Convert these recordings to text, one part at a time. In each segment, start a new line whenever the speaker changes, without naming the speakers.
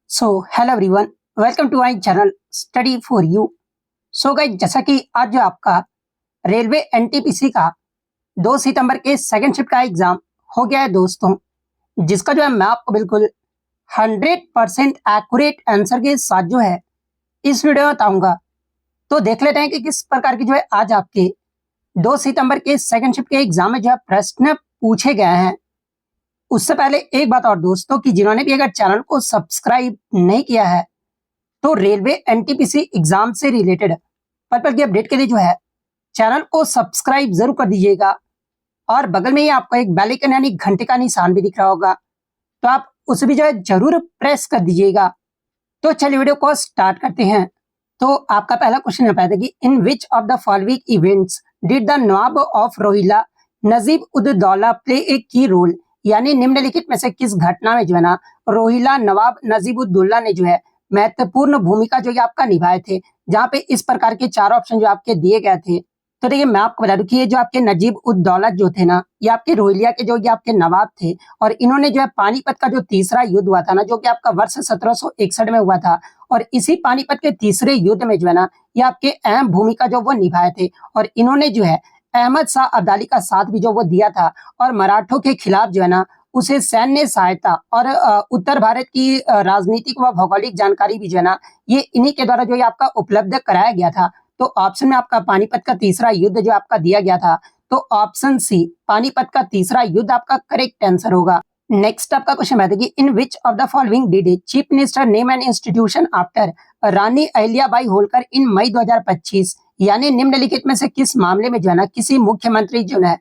So hello everyone, welcome to my channel study for you. So guys, जैसा कि आज जो आपका रेलवे एनटीपीसी का 2 सितंबर के सेकंड शिफ्ट का एग्जाम हो गया है दोस्तों, जिसका जो है मैं आपको बिल्कुल 100% एक्यूरेट आंसर के साथ जो है इस वीडियो में बताऊंगा। तो देख लेते हैं कि किस प्रकार की जो है आज आपके 2 सितंबर के सेकंड शिफ्ट के एग्जाम में जो है प्रश्न पूछे गए हैं। उससे पहले एक बात और दोस्तों, कि जिन्होंने भी अगर चैनल को सब्सक्राइब नहीं किया है तो रेलवे एनटीपीसी एग्जाम से रिलेटेड पल पल की अपडेट के लिए जो है चैनल को सब्सक्राइब जरूर कर दीजिएगा। और बगल में ही आपको एक बेल आइकन यानी घंटे का निशान भी दिख रहा होगा, तो आप उसे भी जो है जरूर प्रेस कर दीजिएगा। तो चलिए वीडियो को स्टार्ट करते हैं। तो आपका पहला क्वेश्चन है पैदा कि in which of the following events did the नवाब ऑफ रोहिला नजीब उद दौला प्ले ए की रोल, यानी निम्नलिखित में से किस घटना में जो है ना रोहिला नवाब नजीबुद्दौला ने जो है महत्वपूर्ण भूमिका जो है आपका निभाए थे। जहां पे इस प्रकार के 4 ऑप्शन जो आपके दिए गए थे। तो देखिए मैं आपको बता दूं कि ये जो आपके नजीब उद दौला जो थे ना, ये आपके रोहिलिया के जो ये आपके नवाब थे। और इन्होंने जो है पानीपत का जो तीसरा युद्ध हुआ था ना, जो कि आपका वर्ष 1761 में हुआ था, और इसी पानीपत के तीसरे युद्ध में जो है ना ये आपके अहम भूमिका जो वो निभाए थे। और इन्होंने जो है अहमद शाह अब्दाली का साथ भी जो वो दिया था, और मराठों के खिलाफ जो है ना उसे सैन्य सहायता और उत्तर भारत की राजनीतिक व भौगोलिक जानकारी भी जो है ना ये इन्हीं के द्वारा जो है आपका उपलब्ध कराया गया था। तो ऑप्शन में आपका पानीपत का तीसरा युद्ध जो आपका दिया गया था, तो ऑप्शन सी पानीपत का तीसरा युद्ध आपका करेक्ट आंसर होगा। नेक्स्ट आपका क्वेश्चन है कि in which of the following did chief minister name an institution after Rani Ahilyabai Holkar in May 2025, यानी निम्नलिखित में से किस मामले में जो है ना किसी मुख्यमंत्री जो है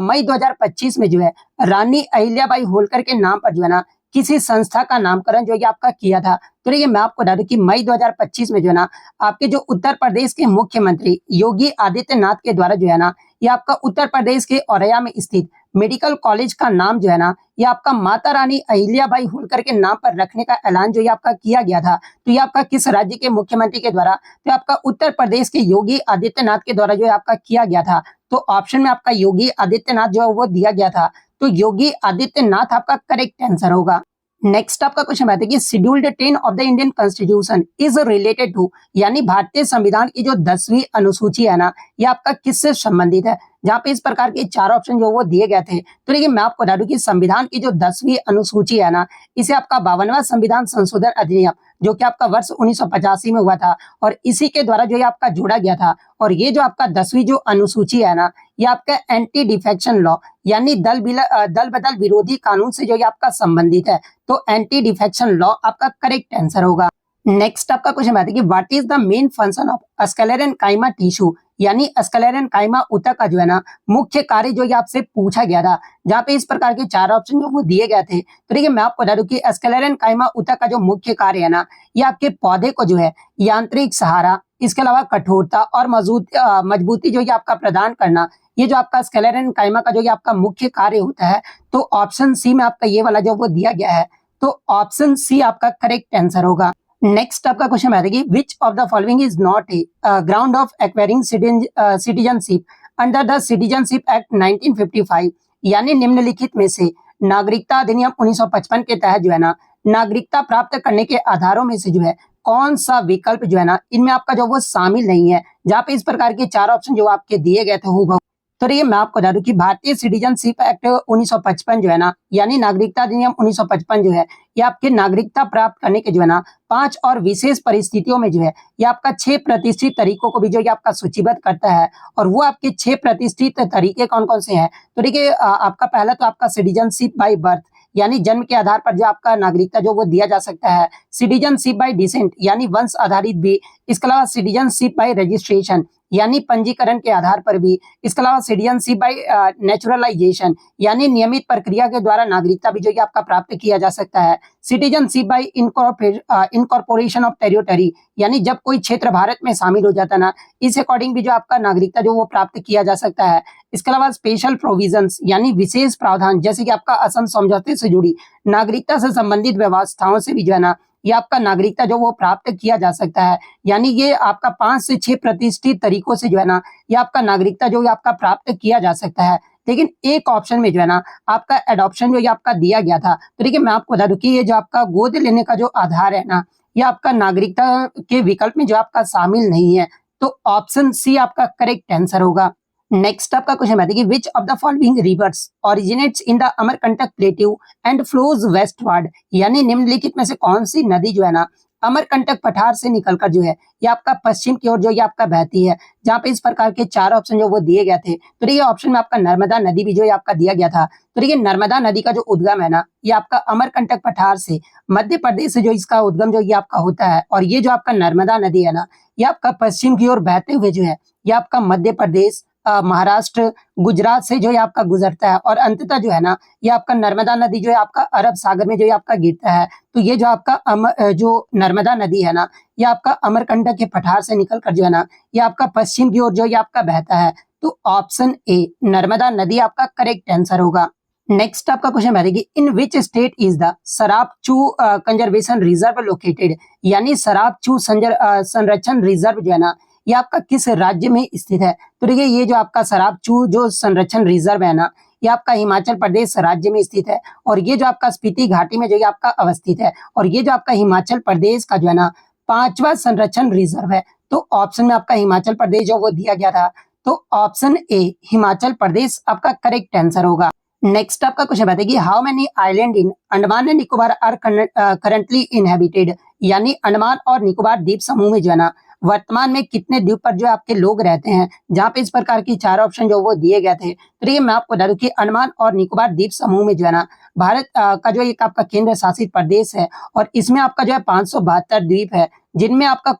मई 2025 में जो है रानी अहिल्याबाई होलकर के नाम पर जो है ना किसी संस्था का नामकरण जो है आपका किया था। तो देखिए मैं आपको बता दूं कि मई 2025 में जो है ना आपके जो उत्तर प्रदेश के मुख्यमंत्री योगी आदित्यनाथ के द्वारा जो है ना ये आपका उत्तर प्रदेश के औरैया में स्थित मेडिकल कॉलेज का नाम जो है ना ये आपका माता रानी अहिल्याबाई होलकर के नाम पर रखने का ऐलान जो ये आपका किया गया था। तो ये आपका किस राज्य के मुख्यमंत्री के द्वारा? तो आपका उत्तर प्रदेश के योगी आदित्यनाथ के द्वारा जो है आपका किया गया था। तो ऑप्शन में आपका योगी आदित्यनाथ जो है वो दिया गया था। तो योगी आदित्यनाथ आपका करेक्ट आंसर होगा। नेक्स्ट आपका क्वेश्चन आता है कि scheduled 10 of the Indian constitution is related to, यानी भारतीय संविधान की जो 10वीं अनुसूची है ना ये आपका किससे संबंधित है? जहाँ पे इस प्रकार के 4 ऑप्शन जो वो दिए गए थे। तो देखिए मैं आपको बता दूं कि संविधान की जो 10वीं अनुसूची है ना इसे आपका 52वां संविधान संशोधन अधिनियम जो कि आपका वर्ष 1985 में हुआ था, और इसी के द्वारा जो ये आपका जोड़ा गया था। और ये जो आपका 10वीं जो अनुसूची है ना ये आपका एंटी डिफेक्शन लॉ, यानी दल बदल विरोधी कानून से जो ये आपका संबंधित है। तो एंटी डिफेक्शन लॉ आपका करेक्ट आंसर होगा। नेक्स्ट आपका क्वेश्चन आता है कि what is the main function of sclerenchyma tissue, यानी स्क्लेरेनकाइमा ऊतक का जो है ना मुख्य कार्य जो ये आपसे पूछा गया था। जहाँ पे इस प्रकार के 4 ऑप्शन जो वो दिए गए थे। तो देखिए मैं आपको बता दूं कि स्क्लेरेनकाइमा ऊतक का जो मुख्य कार्य है ना ये आपके पौधे को जो है यांत्रिक सहारा, इसके अलावा कठोरता और मजबूती जो ये आपका प्रदान करना, ये जो आपका स्क्लेरेनकाइमा का जो ये आपका मुख्य कार्य होता है। तो ऑप्शन सी में आपका ये वाला जो वो दिया गया है। तो ऑप्शन सी आपका करेक्ट आंसर होगा। नेक्स्ट आपका क्वेश्चन आता है कि विच of the following is not a ground of acquiring citizenship under the citizenship act 1955, यानी निम्नलिखित में से नागरिकता अधिनियम 1955 के तहत जो है ना नागरिकता प्राप्त करने के आधारों में से जो है कौन सा विकल्प जो है ना इनमें आपका जो वो शामिल नहीं है। जहाँ पे इस प्रकार के 4 ऑप्शन जो आपके दिए गए थे तो ये मैं आपको बता दूं कि भारतीय सिटीजनशिप एक्ट 1955 जो है ना, यानी नागरिकता अधिनियम 1955 जो है ये आपके नागरिकता प्राप्त करने के जो है ना 5 और विशेष परिस्थितियों में जो है ये आपका 6 प्रतिष्ठित तरीकों को भी जो है आपका सूचीबद्ध करता है। और वो आपके 6 प्रतिष्ठित तरीके कौन कौन से हैं? तो देखिए आपका पहला तो आपका सिटीजनशिप बाय बर्थ, यानी जन्म के आधार पर जो आपका नागरिकता जो वो दिया जा सकता है। सिटीजनशिप बाय डिसेंट, यानी वंश आधारित भी। इसके अलावा सिटीजनशिप बाय रजिस्ट्रेशन, यानी पंजीकरण के आधार पर भी। इसके अलावा सिटीजनशिप बाय नेचुरलाइजेशन, यानी नियमित प्रक्रिया के द्वारा नागरिकता भी जो है आपका प्राप्त किया जा सकता है। Citizenship by incorporation of territory, यानी जब कोई क्षेत्र भारत में शामिल हो जाता ना इस अकॉर्डिंग भी जो आपका नागरिकता जो वो प्राप्त किया जा सकता है। इसके अलावा स्पेशल प्रोविजंस, यानी विशेष प्रावधान, जैसे कि आपका असम समझौते से जुड़ी नागरिकता से संबंधित व्यवस्थाओं से भी जो है ना ये आपका नागरिकता जो वो प्राप्त किया जा सकता है। यानी ये आपका 5 से 6 प्रतिष्ठित तरीकों से जो है ना ये आपका नागरिकता जो आपका प्राप्त किया जा सकता है। लेकिन एक ऑप्शन में जो है ना आपका एडॉप्शन जो ये आपका दिया गया था। तो देखिए मैं आपको बता दूं कि ये जो आपका गोद लेने का जो आधार है ना, ये आपका नागरिकता के विकल्प में जो आपका शामिल नहीं है। तो ऑप्शन सी आपका करेक्ट आंसर होगा। नेक्स्ट आपका क्वेश्चन है कि विच of the following rivers originates in the Amarkantak plateau and flows westward, यानी निम्नलिखित में से कौन सी नदी जो है ना अमरकंटक पठार से निकलकर जो है ये आपका पश्चिम की ओर जो ये आपका बहती है। जहाँ पे इस प्रकार के चार ऑप्शन जो वो दिए गए थे, तो देखिए ऑप्शन में आपका नर्मदा नदी भी जो ये आपका दिया गया था। तो देखिए नर्मदा नदी का जो उद्गम है ना, ये आपका अमरकंटक पठार से मध्य प्रदेश से जो इसका उद्गम जो ये आपका होता है, और ये जो आपका नर्मदा नदी है ना, ये आपका पश्चिम की ओर बहते हुए जो है ये आपका मध्य प्रदेश, महाराष्ट्र, गुजरात से जो है आपका गुजरता है, और अंततः जो है ना ये आपका नर्मदा नदी जो है आपका अरब सागर में जो है आपका गिरता है। तो ये जो आपका जो नर्मदा नदी है ना, ये आपका अमरकंटक के पठार से निकलकर जो है ना ये आपका पश्चिम की ओर जो ये आपका बहता है। तो ऑप्शन ए नर्मदा नदी आपका करेक्ट आंसर होगा। नेक्स्ट आपका क्वेश्चन है इन विच स्टेट इज द सराप चू कंजर्वेशन रिजर्व लोकेटेड, यानी सराप चू संरक्षण रिजर्व जो है ना ये आपका किस राज्य में स्थित है। तो देखिए ये जो आपका सराप चू जो संरक्षण रिजर्व है ना, ये आपका हिमाचल प्रदेश राज्य में स्थित है, और ये जो आपका स्पीति घाटी में जो ये आपका अवस्थित है, और ये जो आपका हिमाचल प्रदेश का जो है ना 5वां संरक्षण रिजर्व है। तो ऑप्शन में आपका हिमाचल प्रदेश जो वो दिया गया था। तो ऑप्शन ए हिमाचल प्रदेश आपका करेक्ट आंसर होगा। नेक्स्ट आपका क्वेश्चन बताइए how many island in Andaman and Nicobar are currently inhabited, यानी अंडमान और निकोबार द्वीप समूह में जो है ना वर्तमान में कितने द्वीप पर जो आपके लोग रहते हैं। जहां पे इस प्रकार की चार ऑप्शन जो वो दिए गए थे। तो ये मैं आपको बता दूं कि अंडमान और निकोबार द्वीप समूह में जो है ना भारत का जो एक आपका केंद्र शासित प्रदेश है, और इसमें आपका जो है 572 द्वीप है, जिनमें आपका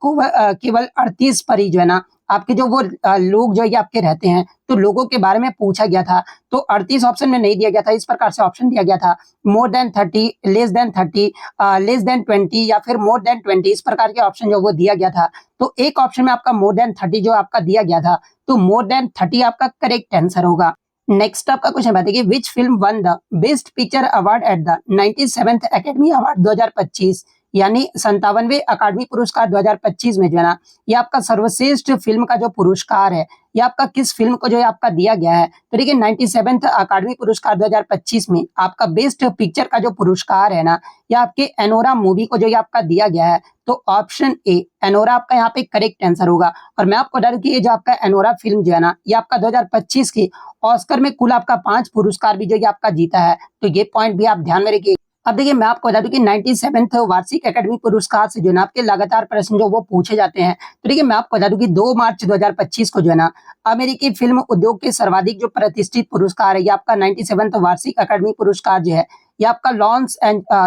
केवल 38 पर ही जो है ना आपके जो वो लोग जो ये आपके रहते हैं। तो लोगों के बारे में पूछा गया था, तो 38 ऑप्शन में नहीं दिया गया था, इस प्रकार से ऑप्शन दिया गया था more than 30, less than 30, less than 20 या फिर मोर देन 20, इस प्रकार के ऑप्शन जो वो दिया गया था। तो एक ऑप्शन में आपका मोर देन 30 जो आपका दिया गया था, तो मोर देन 30 आपका करेक्ट आंसर होगा। नेक्स्ट आपका क्वेश्चन बताइए which film one the best picture award at the 97th academy award 2025, यानी 57वें अकादमी पुरस्कार 2025 में जो है ना ये आपका सर्वश्रेष्ठ फिल्म का जो पुरस्कार है, ये आपका किस फिल्म को जो है आपका दिया गया है। तो देखिए 97th अकादमी पुरस्कार 2025 में आपका बेस्ट पिक्चर का जो पुरस्कार है ना, ये आपके एनोरा मूवी को जो ये आपका दिया गया है। तो ऑप्शन ए एनोरा आपका यहाँ पे करेक्ट आंसर होगा। और मैं आपको बता दूं कि ये जो आपका एनोरा फिल्म जो है ना ये आपका 2025 की ऑस्कर में कुल आपका 5 पुरस्कार भी जो ये आपका जीता है। तो ये पॉइंट भी आप ध्यान में रखिए। अब देखिए मैं आपको बता दूं कि 97वें वार्षिक एकेडमी पुरस्कार से जो है ना आपके लगातार प्रश्न जो वो पूछे जाते हैं। तो देखिए मैं आपको बता दूं कि 2 मार्च 2025 को जो है ना अमेरिकी फिल्म उद्योग के सर्वाधिक जो प्रतिष्ठित पुरस्कार है, ये आपका 97वें वार्षिक एकेडमी पुरस्कार जो है ये आपका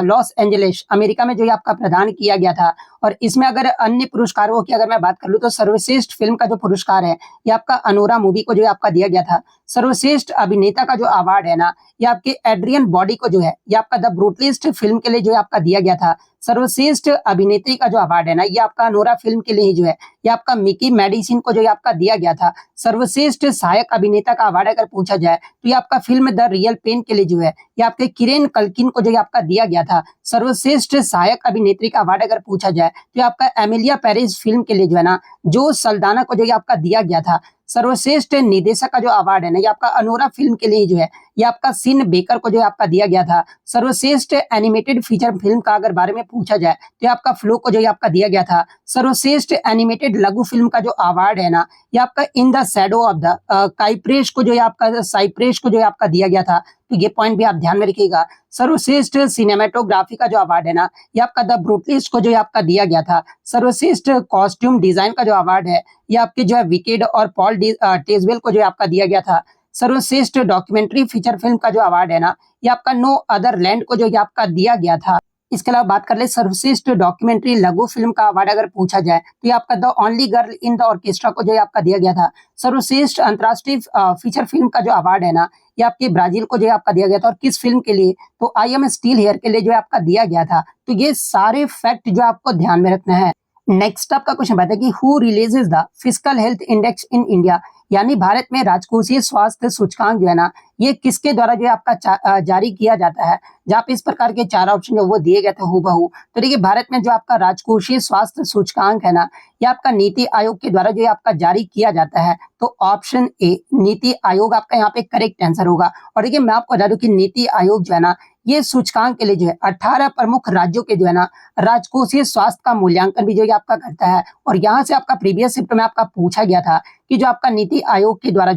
लॉस एंजलिस अमेरिका में जो ये आपका प्रदान किया गया था। और इसमें अगर अन्य पुरस्कारों की अगर मैं बात कर लूं तो सर्वश्रेष्ठ फिल्म का जो पुरस्कार है ये आपका अनोरा मूवी को जो है आपका दिया गया था। सर्वश्रेष्ठ अभिनेता का जो अवार्ड है ना ये आपके एड्रियन बॉडी को जो है ये आपका द ब्रूटलिस्ट फिल्म के लिए जो है आपका दिया गया था। सर्वश्रेष्ठ अभिनेत्री का जो अवार्ड है ना ये आपका अनोरा फिल्म के लिए ही जो है ये आपका मिकी मेडिसिन को जो है आपका दिया गया था। सर्वश्रेष्ठ सहायक अभिनेता का अवार्ड अगर पूछा जाए तो ये आपका फिल्म द रियल पेन के लिए जो है ये आपके किरेन कल्किन को जो है आपका दिया गया था। सर्वश्रेष्ठ सहायक अभिनेत्री का अवार्ड अगर पूछा जाए तो आपका एमिलिया पेरिस फिल्म के लिए जो है ना जो सल्दाना को जो है आपका दिया गया था। सर्वश्रेष्ठ निर्देशक का जो अवार्ड है ना ये आपका अनोरा फिल्म के लिए जो है ये आपका सिन बेकर को जो है आपका दिया गया था। सर्वश्रेष्ठ एनिमेटेड फीचर फिल्म का अगर बारे में पूछा जाए तो ये आपका फ्लो को जो है आपका दिया गया था। सर्वश्रेष्ठ एनिमेटेड लघु फिल्म का जो अवार्ड है ना ये आपका in the shadow of the cypress को जो है आपका साइप्रेस को जो है आपका दिया गया था। तो ये पॉइंट भी आप ध्यान में रखिएगा। सर्वश्रेष्ठ सिनेमेटोग्राफी का जो अवार्ड है ना ये आपका द ब्रूटलिस्ट को जो है आपका दिया गया था। सर्वश्रेष्ठ कॉस्ट्यूम डिजाइन का जो अवार्ड है ये आपके जो है विकेड और पॉल टेजवेल को जो है आपका दिया गया था। सर्वश्रेष्ठ डॉक्यूमेंट्री फीचर फिल्म का जो अवार्ड है ना ये आपका नो अदर लैंड को जो है आपका दिया गया था। इसके अलावा बात कर ले सर्वश्रेष्ठ डॉक्यूमेंट्री लघु फिल्म का अवार्ड अगर पूछा जाए तो ये आपका the only girl in the orchestra को जो है आपका दिया गया था। सर्वश्रेष्ठ अंतर्राष्ट्रीय फीचर फिल्म का जो अवार्ड है ना ये आपके ब्राजील को जो है आपका दिया गया था। और किस फिल्म के लिए, तो आई एम स्टील हेयर के लिए जो है आपका दिया गया था। तो ये सारे फैक्ट जो आपको ध्यान में रखना है। नेक्स्ट आपका क्वेश्चन बताया कि who releases the fiscal health index in India, यानी भारत में राजकोषीय स्वास्थ्य सूचकांक जो है ना ये किसके द्वारा जो है आपका जारी किया जाता है। जहाँ पे इस प्रकार के 4 ऑप्शन जो वो दिए गए थे हूबहू। तो देखिए भारत में जो आपका राजकोषीय स्वास्थ्य सूचकांक है ना, ये आपका नीति आयोग के द्वारा जो है आपका जारी किया जाता है। तो ऑप्शन ए नीति आयोग आपका यहाँ पे करेक्ट आंसर होगा। और देखिए मैं आपको बता दूं कि नीति आयोग जो है ना, ये सूचकांक के लिए जो है 18 प्रमुख राज्यों के जो है ना राजकोषीय स्वास्थ्य का मूल्यांकन भी जो है आपका करता है। और यहाँ से आपका प्रीवियस शिफ्ट में आपका पूछा गया था कि जो आपका नीति आयोग के द्वारा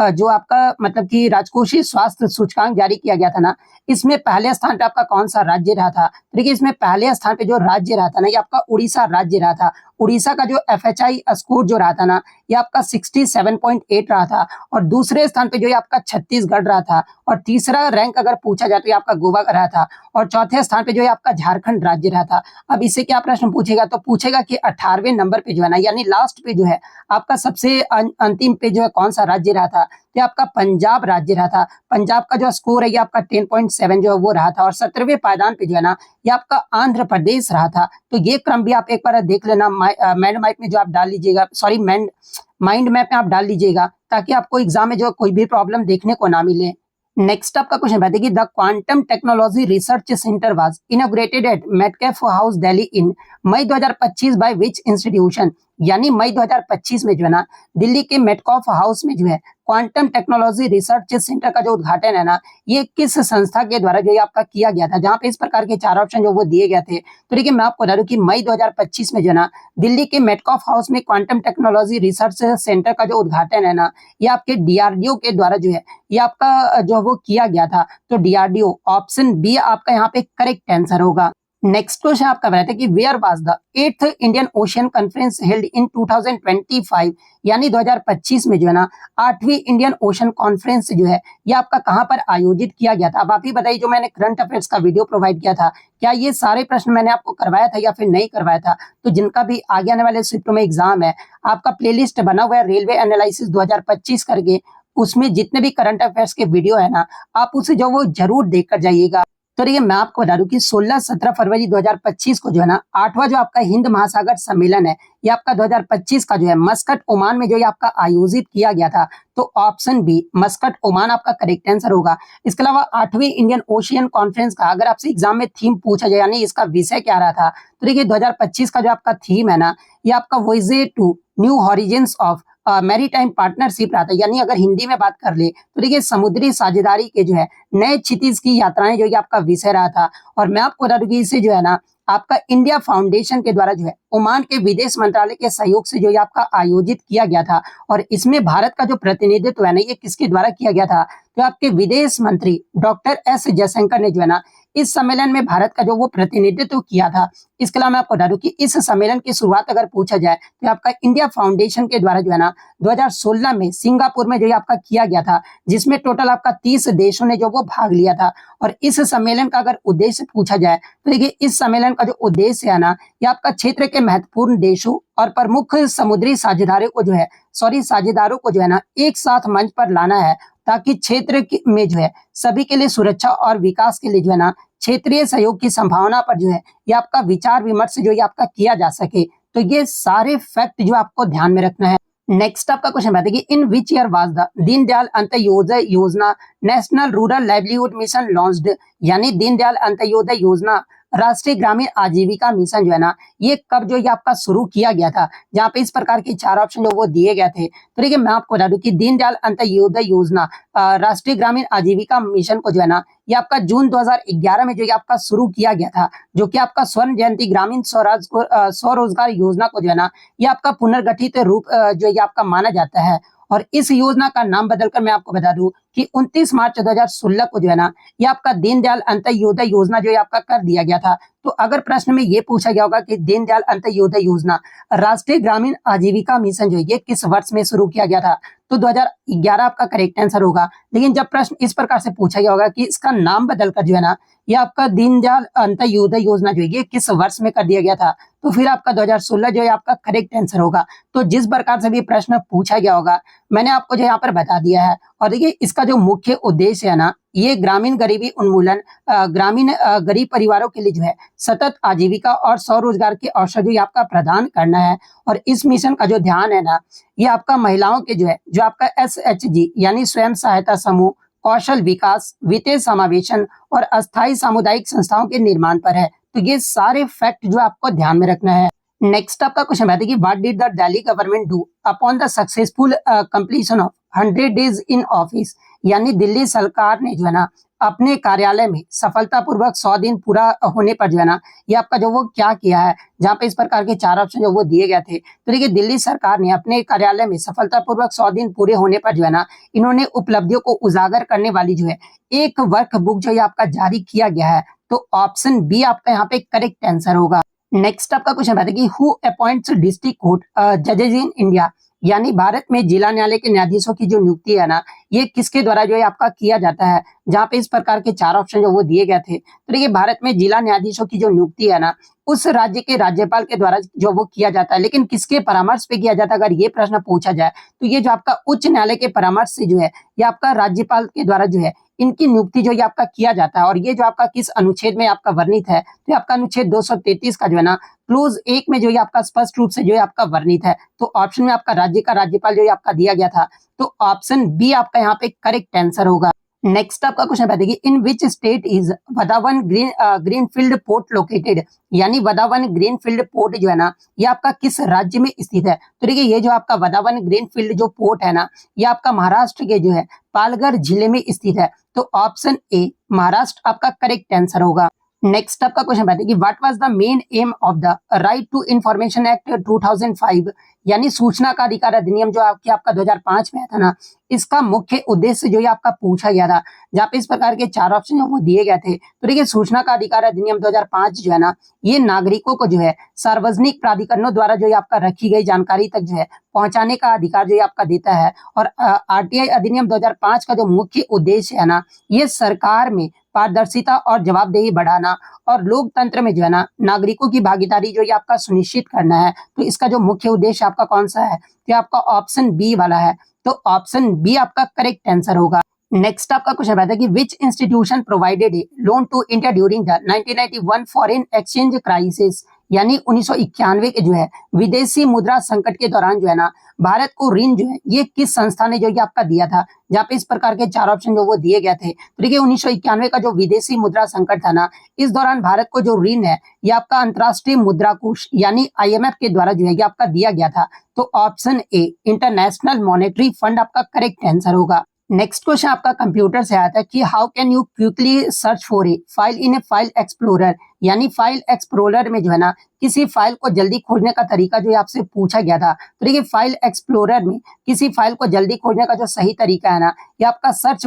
जो आपका मतलब कि राजकोषीय स्वास्थ्य सूचकांक जारी किया गया था ना, इसमें पहले स्थान पे आपका कौन सा राज्य रहा था। तो देखिए इसमें पहले स्थान पे जो राज्य रहा था ना, ये आपका उड़ीसा राज्य रहा था। उड़ीसा का जो FHI स्कोर जो रहा था ना, ये आपका 67.8 रहा था। और दूसरे स्थान पे जो है आपका छत्तीसगढ़ रहा था। और तीसरा रैंक अगर पूछा जाए तो ये आपका गोवा का रहा था। और चौथे स्थान पे जो है आपका झारखंड राज्य रहा था। अब इससे क्या प्रश्न पूछेगा, तो पूछेगा कि 18वें नंबर पे जो है ना, यानी लास्ट पे जो है आपका सबसे अंतिम पे जो है कौन सा राज्य रहा था। तो आपका पंजाब राज्य रहा था। पंजाब का जो स्कोर है ये आपका 10.7 जो है वो रहा था। और 17वें पायदान पे जो है ना, ये आपका आंध्र प्रदेश रहा था। तो ये क्रम भी आप एक बार देख लेना, माइंड मैप में जो आप डाल लीजिएगा, सॉरी माइंड मैप में आप डाल लीजिएगा, ताकि आपको एग्जाम में जो कोई भी प्रॉब्लम देखने को ना मिले। नेक्स्ट आपका क्वेश्चन बताइए कि the quantum technology research center was inaugurated at Metcalfe house Delhi in May 2025 by which institution. यानी मई 2025 में जो है ना, दिल्ली के मेटकॉफ हाउस में जो है क्वांटम टेक्नोलॉजी रिसर्च सेंटर का जो उद्घाटन है ना, ये किस संस्था के द्वारा जो है आपका किया गया था। जहां पे इस प्रकार के 4 ऑप्शन जो वो दिए गए थे। तो देखिए मैं आपको बता दूं कि मई 2025 में जो है ना, दिल्ली के मेटकॉफ हाउस में क्वांटम टेक्नोलॉजी रिसर्च सेंटर का जो उद्घाटन है ना, ये आपके DRDO के द्वारा जो है ये आपका जो वो किया गया था। तो DRDO ऑप्शन बी आपका यहाँ पे करेक्ट आंसर होगा। नेक्स्ट क्वेश्चन आपका बताते हैं कि where was the 8th Indian ocean conference held in 2025। यानी 2025 में जो है ना 8वीं इंडियन ओशन कॉन्फ्रेंस जो है ये आपका कहां पर आयोजित किया गया था। अब आप ही बताइए, जो मैंने करंट अफेयर्स का वीडियो प्रोवाइड किया था, क्या ये सारे प्रश्न मैंने आपको करवाया था या फिर नहीं करवाया था। तो जिनका भी आगे आने वाले शिफ्ट में एग्जाम है, आपका प्लेलिस्ट बना हुआ है रेलवे एनालिसिस 2025 करके, उसमें जितने भी करंट अफेयर्स के वीडियो है ना, आप उसे जो वो जरूर देख कर जाइएगा। तो देखिए मैं आपको बता दूं कि 16-17 फरवरी 2025 को जो है ना 8वां जो आपका हिंद महासागर सम्मेलन है, ये आपका 2025 का जो है मस्कट ओमान में जो है आपका आयोजित किया गया था। तो ऑप्शन बी मस्कट ओमान आपका करेक्ट आंसर होगा। इसके अलावा 8वीं इंडियन ओशियन कॉन्फ्रेंस का अगर आपसे एग्जाम में थीम पूछा जाए, यानी इसका विषय क्या रहा था, तो देखिए 2025 का जो आपका थीम है ना, ये आपका voyage to new horizons of maritime partnership रहा था। यानी अगर हिंदी में बात कर ले तो देखिए समुद्री साझेदारी के जो है नए क्षितिज की यात्राएं जो ये आपका विषय रहा था। और मैं आपको बता दूं कि इसे जो है ना आपका इंडिया फाउंडेशन के द्वारा जो है ओमान के विदेश मंत्रालय के सहयोग से जो ये आपका आयोजित किया गया था। और इसमें भारत का जो प्रतिनिधित्व है ना, ये किसके द्वारा किया गया था, तो आपके विदेश मंत्री डॉक्टर S जयशंकर ने जो है ना इस सम्मेलन में भारत का जो वो प्रतिनिधित्व किया था। इसके अलावा मैं आपको बता दूं कि इस सम्मेलन की शुरुआत अगर पूछा जाए तो आपका इंडिया फाउंडेशन के द्वारा जो है ना 2016 में सिंगापुर में जो आपका किया गया था, जिसमें टोटल आपका 30 देशों ने जो वो भाग लिया था। और इस सम्मेलन का अगर उद्देश्य पूछा जाए तो देखिए इस सम्मेलन का जो उद्देश्य है ना, ये आपका क्षेत्र के महत्वपूर्ण देशों और प्रमुख समुद्री साझेदारों को जो है ना एक साथ मंच पर लाना है, ताकि क्षेत्र में जो है सभी के लिए सुरक्षा और विकास के लिए जो है ना क्षेत्रीय सहयोग की संभावना पर जो है ये आपका विचार विमर्श जो ये आपका किया जा सके। तो ये सारे फैक्ट जो आपको ध्यान में रखना है। नेक्स्ट आपका क्वेश्चन बताइए कि in which year was the Deendayal Antyodaya Yojana national rural livelihood mission launched. यानी दीनदयाल अंत्योदय योजना राष्ट्रीय ग्रामीण आजीविका मिशन जो है ना, ये कब जो ये आपका शुरू किया गया था। जहाँ पे इस प्रकार के 4 ऑप्शन जो वो दिए गए थे। तो देखिए मैं आपको बता दूं कि दीनदयाल अंत्योदय योजना राष्ट्रीय ग्रामीण आजीविका मिशन को जो है ना ये आपका जून 2011 में जो ये आपका शुरू किया गया था, जो कि आपका स्वर्ण जयंती ग्रामीण स्वरोजगार योजना को जो है ना ये आपका पुनर्गठित रूप जो ये आपका माना जाता है। और इस योजना का नाम बदलकर मैं आपको बता दूं कि 29 मार्च 2016 को जो है ना ये आपका दीनदयाल अंत्योदय योजना जो है आपका कर दिया गया था। तो अगर प्रश्न में ये पूछा गया होगा कि दीनदयाल अंत्योदय योजना राष्ट्रीय ग्रामीण आजीविका मिशन जो है ये किस वर्ष में शुरू किया गया था, तो 2011 आपका करेक्ट आंसर होगा। लेकिन जब प्रश्न इस प्रकार से पूछा गया होगा कि इसका नाम बदलकर जो है ना ये आपका दीनदयाल अंत्योदय योजना जो है ये किस वर्ष में कर दिया गया था, तो फिर आपका 2016 जो है आपका करेक्ट आंसर होगा। तो जिस प्रकार से भी प्रश्न पूछा गया होगा मैंने आपको जो यहाँ पर बता दिया है। और देखिए इसका जो मुख्य उद्देश्य है ना, ये ग्रामीण गरीबी उन्मूलन, ग्रामीण गरीब परिवारों के लिए जो है सतत आजीविका और स्वरोजगार के अवसर जो आपका प्रदान करना है। और इस मिशन का जो ध्यान है ना, ये आपका महिलाओं के जो है जो आपका SHG यानी स्वयं सहायता समूह, कौशल विकास, वित्तीय समावेशन और अस्थायी सामुदायिक संस्थाओं के निर्माण पर है। तो ये सारे फैक्ट जो आपको ध्यान में रखना है। नेक्स्ट आपका क्वेश्चन है कि what did the Delhi government do upon the successful completion of 100 days in office, यानी दिल्ली सरकार ने जो है ना अपने कार्यालय में सफलतापूर्वक 100 दिन पूरा होने पर जो है ना ये आपका जो वो क्या किया है, जहाँ पे इस प्रकार के 4 ऑप्शन जो वो दिए गए थे। तो देखिए दिल्ली सरकार ने अपने कार्यालय में सफलतापूर्वक 100 दिन पूरे होने पर जो है ना इन्होंने उपलब्धियों को उजागर करने वाली जो है एक वर्क बुक जो ये आपका जारी किया गया है। तो ऑप्शन बी आपका यहाँ पे करेक्ट आंसर होगा। नेक्स्ट आपका क्वेश्चन है कि हु अपॉइंट्स डिस्ट्रिक्ट कोर्ट जजेज इन इंडिया, यानी भारत में जिला न्यायालय के न्यायाधीशों की जो नियुक्ति है ना ये किसके द्वारा जो है आपका किया जाता है, जहाँ पे इस प्रकार के 4 ऑप्शन जो वो दिए गए थे। तो देखिए भारत में जिला न्यायाधीशों की जो नियुक्ति है ना उस राज्य के राज्यपाल के द्वारा जो वो किया जाता है, लेकिन किसके परामर्श पे किया जाता है अगर ये प्रश्न पूछा जाए तो ये जो आपका उच्च न्यायालय के परामर्श से जो है ये आपका राज्यपाल के द्वारा जो है इनकी नियुक्ति जो ये आपका किया जाता है। और ये जो आपका किस अनुच्छेद में आपका वर्णित है, तो आपका अनुच्छेद 233 का जो है ना क्लोज 1 में जो ये आपका स्पष्ट रूप से जो है आपका वर्णित है। तो ऑप्शन में आपका राज्य का राज्यपाल जो है आपका दिया गया था। तो ऑप्शन बी आपका यहाँ पे करेक्ट आंसर होगा। नेक्स्ट आपका क्वेश्चन बताइए in which state is Vadhavan greenfield port located, यानी वदावन ग्रीनफील्ड पोर्ट जो है ना ये आपका किस राज्य में स्थित है। तो देखिए ये जो आपका वदावन ग्रीनफील्ड जो पोर्ट है ना ये आपका महाराष्ट्र के जो है पालघर जिले में स्थित है। तो ऑप्शन ए महाराष्ट्र आपका करेक्ट आंसर होगा। नेक्स्ट आपका क्वेश्चन बताइए कि what was the main aim of the right to information act 2005, यानी सूचना का अधिकार अधिनियम जो आपका 2005 में था ना इसका मुख्य उद्देश्य जो ये आपका पूछा गया था, जहाँ पे इस प्रकार के 4 ऑप्शन वो दिए गए थे। तो देखिए सूचना का अधिकार अधिनियम 2005 जो है ना ये नागरिकों को जो है सार्वजनिक प्राधिकरणों द्वारा जो आपका रखी गई जानकारी तक जो है पहुंचाने का अधिकार जो आपका देता है। और आरटीआई अधिनियम 2005 का जो मुख्य उद्देश्य है ना ये सरकार में पारदर्शिता और जवाबदेही बढ़ाना और लोकतंत्र में जो है ना नागरिकों की भागीदारी जो ये आपका सुनिश्चित करना है। तो इसका जो मुख्य उद्देश्य आपका कौन सा है, तो आपका ऑप्शन बी वाला है। तो ऑप्शन बी आपका करेक्ट आंसर होगा। नेक्स्ट आपका क्वेश्चन रहता है कि which institution provided a loan to India during the 1991 foreign exchange crisis, यानी 1991 के जो है विदेशी मुद्रा संकट के दौरान जो है ना भारत को ऋण जो है ये किस संस्था ने जो ये आपका दिया था, जहाँ पे इस प्रकार के 4 ऑप्शन जो वो दिए गए थे। तो देखिए 1991 का जो विदेशी मुद्रा संकट था ना इस दौरान भारत को जो ऋण है ये आपका अंतर्राष्ट्रीय मुद्रा कोष यानी IMF के द्वारा जो है ये आपका दिया गया था। तो option A international monetary fund आपका करेक्ट आंसर होगा। नेक्स्ट क्वेश्चन आपका कंप्यूटर से आता है कि how can you quickly search for a file in A file explorer, यानी फाइल एक्सप्लोरर में जो है ना किसी फाइल को जल्दी खोजने का तरीका जो आपसे पूछा गया था। तो देखिए फाइल एक्सप्लोरर में किसी फाइल को जल्दी खोजने का जो सही तरीका है ना ये आपका सर्च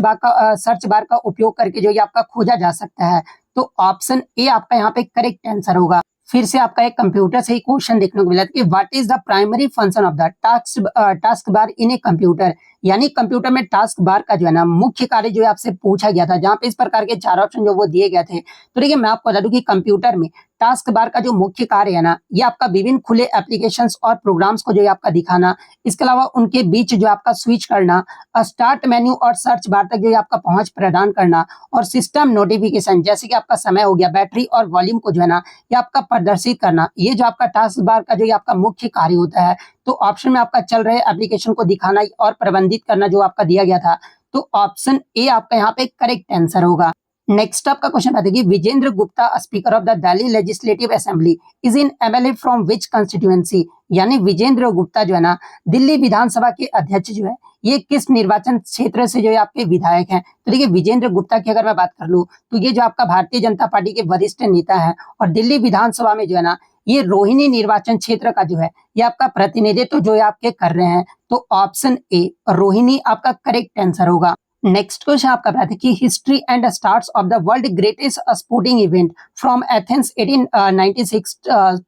बार का उपयोग करके जो ये आपका खोजा जा सकता है। तो ऑप्शन ए आपका यहाँ पे करेक्ट आंसर होगा। फिर से आपका एक कंप्यूटर से ही क्वेश्चन देखने को मिला कि what is the primary function of the task bar in a computer, यानी कंप्यूटर में टास्क बार का जो है ना मुख्य कार्य जो है आपसे पूछा गया था, जहाँ पे इस प्रकार के 4 ऑप्शन जो वो दिए गए थे। तो देखिए मैं आपको बता दूं कि कंप्यूटर में टास्क बार का जो मुख्य कार्य है ना ये आपका विभिन्न खुले एप्लीकेशंस और प्रोग्राम्स को जो है आपका दिखाना, इसके अलावा उनके बीच जो आपका स्विच करना, स्टार्ट मेन्यू और सर्च बार तक जो है आपका पहुंच प्रदान करना, और सिस्टम नोटिफिकेशन जैसे कि आपका समय हो गया, बैटरी और वॉल्यूम को जो है ना ये आपका प्रदर्शित करना, ये जो आपका टास्क बार का जो ये आपका मुख्य कार्य होता है। तो ऑप्शन में आपका चल रहे एप्लीकेशन को दिखाना और प्रबंधित करना जो आपका दिया गया था। तो ऑप्शन ए आपका यहाँ पे करेक्ट आंसर होगा। नेक्स्ट आपका क्वेश्चन आता है कि Vijender Gupta speaker of the Delhi legislative assembly is in MLA from which constituency, यानी विजेंद्र गुप्ता जो है ना दिल्ली विधानसभा के अध्यक्ष जो है ये किस निर्वाचन क्षेत्र से जो है आपके विधायक हैं। तो देखिए विजेंद्र गुप्ता की अगर मैं बात कर लूँ तो ये जो आपका भारतीय जनता पार्टी के वरिष्ठ नेता है और दिल्ली विधानसभा में जो है ना ये रोहिणी निर्वाचन क्षेत्र का जो है ये आपका प्रतिनिधित्व जो है आपके कर रहे हैं। तो ऑप्शन ए रोहिणी आपका करेक्ट आंसर होगा। नेक्स्ट क्वेश्चन आपका है कि history and starts of the world greatest sporting event from Athens 1896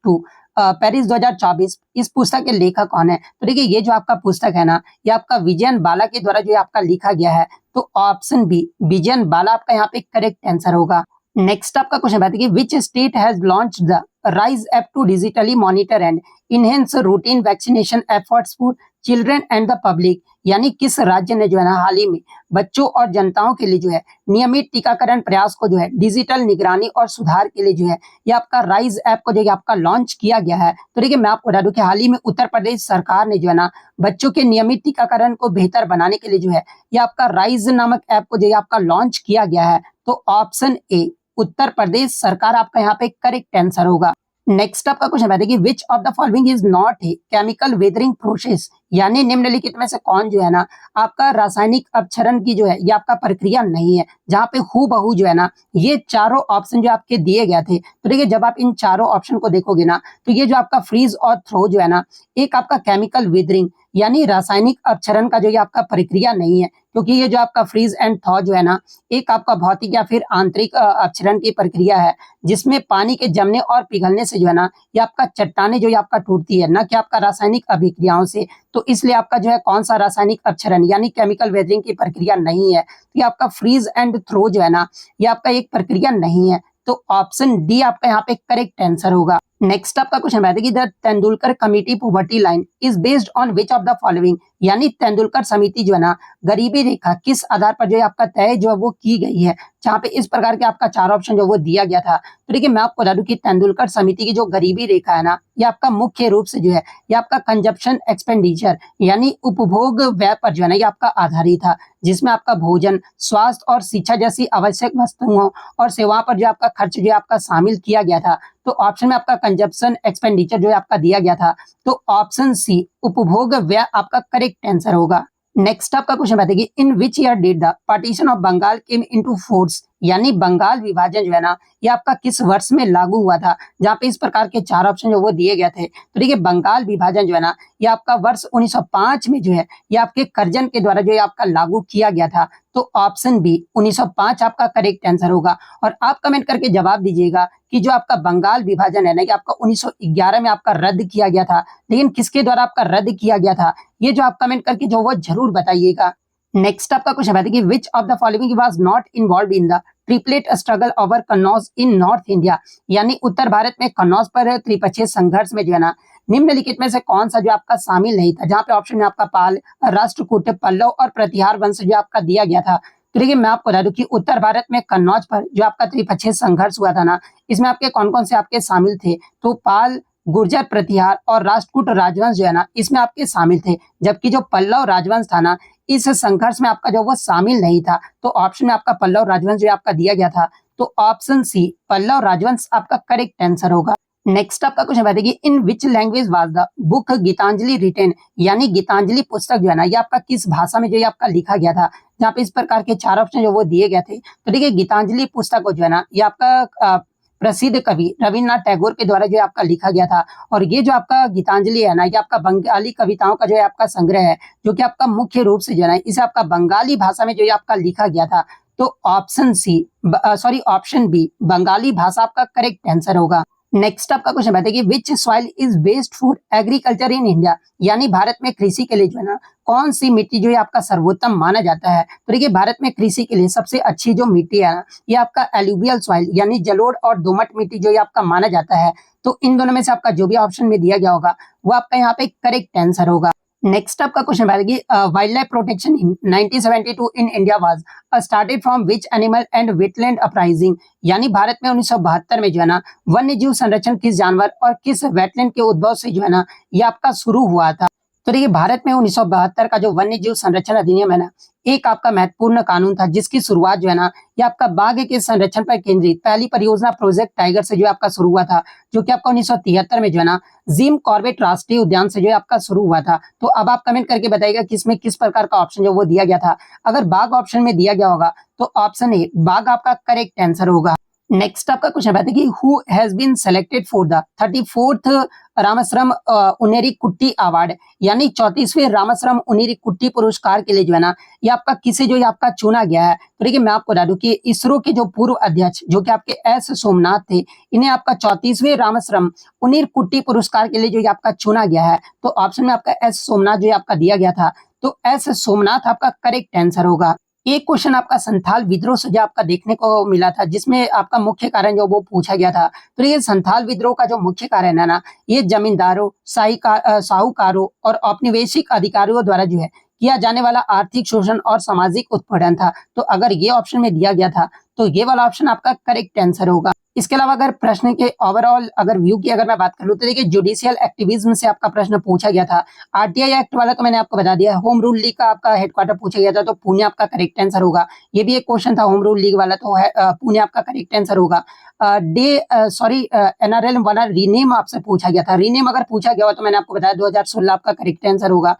to Paris 2024, इस पुस्तक के लेखक कौन है। तो देखिए ये जो आपका पुस्तक है ना ये आपका विजयन बाला के द्वारा जो आपका लिखा गया है। तो ऑप्शन बी विजयन बाला आपका यहाँ पे करेक्ट आंसर होगा। नेक्स्ट आपका क्वेश्चन है कि which state has launched the rise app to digitally monitor and enhance routine vaccination efforts for children and the public, यानी किस राज्य ने जो है ना हाल ही में बच्चों और जनताओं के लिए जो है नियमित टीकाकरण प्रयास को जो है डिजिटल निगरानी और सुधार के लिए जो है ये आपका राइज ऐप को जो है आपका लॉन्च किया गया है। तो देखिए मैं आपको बता दूं कि हाल ही में उत्तर प्रदेश सरकार ने जो है ना बच्चों के नियमित टीकाकरण को बेहतर बनाने के लिए जो है ये आपका राइज नामक ऐप को जो है आपका लॉन्च किया गया है। तो ऑप्शन ए उत्तर प्रदेश सरकार आपका यहाँ पे करेक्ट आंसर होगा। नेक्स्ट आपका क्वेश्चन बताइए कि विच of the following is not a chemical weathering process, यानी निम्नलिखित में से कौन जो है ना आपका रासायनिक अपक्षरण की जो है ये आपका प्रक्रिया नहीं है, जहां पे हूबहू जो है ना ये चारों ऑप्शन जो आपके दिए गए थे। तो देखिए जब आप इन चारों ऑप्शन को देखोगे ना तो ये जो आपका फ्रीज और थ्रो जो है ना एक आपका केमिकल वेदरिंग यानी रासायनिक अपक्षरण का जो ये आपका प्रक्रिया नहीं है, क्योंकि ये जो आपका फ्रीज एंड थॉ जो है ना एक आपका भौतिक या फिर आंतरिक अपक्षरण की प्रक्रिया है, जिसमें पानी के जमने और पिघलने से जो है ना ये आपका चट्टाने जो ये आपका टूटती है, ना कि आपका रासायनिक अभिक्रियाओं से। तो इसलिए आपका जो है कौन सा रासायनिक अपक्षरण यानी केमिकल वेदरिंग की प्रक्रिया नहीं है, तो ये आपका फ्रीज एंड थ्रो जो है ना ये आपका एक प्रक्रिया नहीं है। तो ऑप्शन डी आपका यहाँ पे करेक्ट आंसर होगा। नेक्स्ट आपका क्वेश्चन है कि the Tendulkar committee poverty line is based on which of the following, यानी तेंदुलकर समिति जो है ना गरीबी रेखा किस आधार पर जो है आपका तय जो है वो की गई है, जहाँ पे इस प्रकार के आपका चार ऑप्शन जो वो दिया गया था। तो देखिए मैं आपको बता दूं कि तेंदुलकर समिति की जो गरीबी रेखा है ना ये आपका मुख्य रूप से जो है ये आपका कंजप्शन एक्सपेंडिचर यानी उपभोग व्यय पर जो है ना ये आपका आधारित था, जिसमें आपका भोजन, स्वास्थ्य और शिक्षा जैसी आवश्यक वस्तुओं और सेवाओं पर जो आपका खर्च जो है आपका शामिल किया गया था। तो ऑप्शन में आपका कंजप्शन एक्सपेंडिचर जो है आपका दिया गया था। तो ऑप्शन सी उपभोग व्यय आपका करेक्ट आंसर होगा। नेक्स्ट आपका क्वेश्चन बताइए in which year did the partition of Bengal came into force, यानी बंगाल विभाजन जो है ना ये आपका किस वर्ष में लागू हुआ था, जहाँ पे इस प्रकार के चार ऑप्शन जो वो दिए गए थे। तो देखिए बंगाल विभाजन जो है ना ये आपका वर्ष 1905 में जो है ये आपके कर्जन के द्वारा जो है आपका लागू किया गया था। तो ऑप्शन बी 1905 आपका करेक्ट आंसर होगा। और आप कमेंट करके जवाब दीजिएगा कि जो आपका बंगाल विभाजन है ना ये आपका 1911 में आपका रद्द किया गया था, लेकिन किसके द्वारा आपका रद्द किया गया था ये जो आप कमेंट करके जो वो जरूर बताइएगा। नेक्स्ट आपका क्वेश्चन है कि विच of the following was not involve in the triplet struggle over Kannauj in north India, यानी उत्तर भारत में कन्नौज पर त्रिपक्षीय संघर्ष में जो है ना निम्नलिखित में से कौन सा जो आपका शामिल नहीं था, जहाँ पे ऑप्शन में आपका पाल, राष्ट्रकूट, पल्लव और प्रतिहार वंश जो आपका दिया गया था। तो देखिए मैं आपको बता दूं कि उत्तर भारत में कन्नौज पर जो आपका त्रिपक्षीय संघर्ष हुआ था ना इसमें आपके कौन कौन से आपके शामिल थे, तो पाल, गुर्जर प्रतिहार और राष्ट्रकूट राजवंश जो है ना इसमें आपके शामिल थे, जबकि जो पल्लव राजवंश था ना इस संघर्ष में आपका जो वो शामिल नहीं था। तो ऑप्शन में आपका पल्लव राजवंश जो आपका दिया गया था। तो ऑप्शन सी पल्लव राजवंश आपका करेक्ट आंसर होगा। नेक्स्ट आपका क्वेश्चन बताइए in which language was the book Gitanjali written, यानी गीतांजलि पुस्तक जो है ना ये आपका किस भाषा में जो है आपका लिखा गया था, जहाँ पे इस प्रकार के चार ऑप्शन जो वो दिए गए थे। तो देखिए गीतांजलि पुस्तक को जो है ना ये आपका प्रसिद्ध कवि रविन्द्रनाथ टैगोर के द्वारा जो है आपका लिखा गया था। और ये जो आपका गीतांजलि है ना ये आपका बंगाली कविताओं का जो है आपका संग्रह है, जो कि आपका मुख्य रूप से जो है इसे आपका बंगाली भाषा में जो है आपका लिखा गया था। तो ऑप्शन बी बंगाली भाषा आपका करेक्ट आंसर होगा। नेक्स्ट आपका क्वेश्चन बताइए कि विच soil is best for agriculture in India, यानी भारत में कृषि के लिए जो है ना कौन सी मिट्टी जो है आपका सर्वोत्तम माना जाता है। तो देखिए भारत में कृषि के लिए सबसे अच्छी जो मिट्टी है ना ये आपका एलुवियल सॉइल यानी जलोढ़ और दोमट मिट्टी जो है आपका माना जाता है। तो इन दोनों में से आपका जो भी ऑप्शन में दिया गया होगा वो आपका यहाँ पे करेक्ट आंसर होगा। नेक्स्ट आपका क्वेश्चन बताइए wild life protection in 1972 in India was started from which animal and wetland uprising, यानी भारत में 1972 में जो है ना वन्य जीव संरक्षण किस जानवर और किस वेटलैंड के उद्भव से जो है ना ये आपका शुरू हुआ था। तो देखिए भारत में 1972 का जो वन्य जीव संरक्षण अधिनियम है ना एक आपका महत्वपूर्ण कानून था, जिसकी शुरुआत जो है ना ये आपका बाघ के संरक्षण पर केंद्रित पहली परियोजना प्रोजेक्ट टाइगर से जो है आपका शुरू हुआ था, जो कि आपका 1973 में जो है ना जिम कॉर्बेट राष्ट्रीय उद्यान से जो है आपका शुरू हुआ था। तो अब आप कमेंट करके बताइएगा कि इसमें किस प्रकार का ऑप्शन जो वो दिया गया था। अगर बाघ ऑप्शन में दिया गया होगा तो ऑप्शन ए बाघ आपका करेक्ट आंसर होगा। नेक्स्ट आपका क्वेश्चन बताइए कि who has been selected for the 34th Rameswaram Unneri Kutty award, यानी 34वें रामस्वरम उनेरी कुट्टी पुरस्कार के लिए जो है ना ये आपका किसे जो है आपका चुना गया है। तो देखिए मैं आपको बता दूं कि इसरो के जो पूर्व अध्यक्ष जो कि आपके एस सोमनाथ थे, इन्हें आपका 34वें रामस्वरम उनीर कुट्टी पुरस्कार के लिए जो है आपका चुना गया है। तो ऑप्शन में आपका एस सोमनाथ जो है आपका दिया गया था। तो एस सोमनाथ आपका करेक्ट आंसर होगा। एक क्वेश्चन आपका संथाल विद्रोह से जो आपका देखने को मिला था, जिसमें आपका मुख्य कारण जो वो पूछा गया था। तो ये संथाल विद्रोह का जो मुख्य कारण है ना, ये जमींदारों, साहूकारों और औपनिवेशिक अधिकारियों द्वारा जो है किया जाने वाला आर्थिक शोषण और सामाजिक उत्पीड़न था। तो अगर ये ऑप्शन में दिया गया था, तो ये वाला ऑप्शन आपका करेक्ट आंसर होगा। इसके अलावा अगर प्रश्न के ओवरऑल अगर व्यू की अगर मैं बात करूँ, तो देखिए जुडिशियल एक्टिविज्म से आपका प्रश्न पूछा गया था। आरटीआई एक्ट वाला तो मैंने आपको बता दिया। होम रूल लीग का आपका हेडक्वार्टर पूछा गया था, तो पुणे आपका करेक्ट आंसर होगा। ये भी एक क्वेश्चन था होम रूल लीग वाला, तो है पुणे आपका करेक्ट आंसर होगा। एनआरएल वाला रीनेम आपसे पूछा गया था। रीनेम अगर पूछा गया हो तो मैंने आपको बताया 2016 आपका करेक्ट आंसर होगा।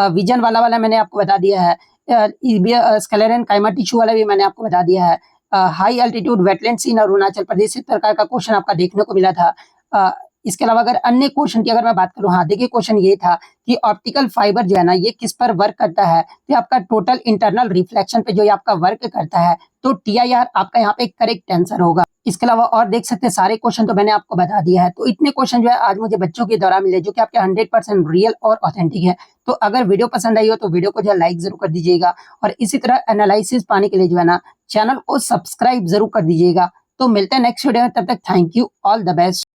विजन वाला मैंने आपको बता दिया है। स्केलेरन काइमा टिश्यू वाला भी मैंने आपको बता दिया है। हाई एल्टीट्यूड वेटलैंड्स इन अरुणाचल प्रदेश, इस प्रकार का क्वेश्चन आपका देखने को मिला था। इसके अलावा अगर अन्य क्वेश्चन की अगर मैं बात करूं, हाँ देखिए क्वेश्चन ये था कि ऑप्टिकल फाइबर जो है ना, ये किस पर वर्क करता है। तो आपका टोटल इंटरनल रिफ्लेक्शन पे जो ये आपका वर्क करता है, तो टीआईआर आपका यहाँ पे करेक्ट आंसर होगा। इसके अलावा और देख सकते हैं सारे क्वेश्चन तो मैंने आपको बता दिया है। तो इतने क्वेश्चन जो है आज मुझे बच्चों के द्वारा मिले, जो कि आपके 100% रियल और ऑथेंटिक है। तो अगर वीडियो पसंद आई हो तो वीडियो को जो है लाइक जरूर कर दीजिएगा, और इसी तरह एनालिसिस पाने के लिए जो है ना, चैनल को सब्सक्राइब जरूर कर दीजिएगा। तो मिलते हैं नेक्स्ट वीडियो में, तब तक thank you, all the best.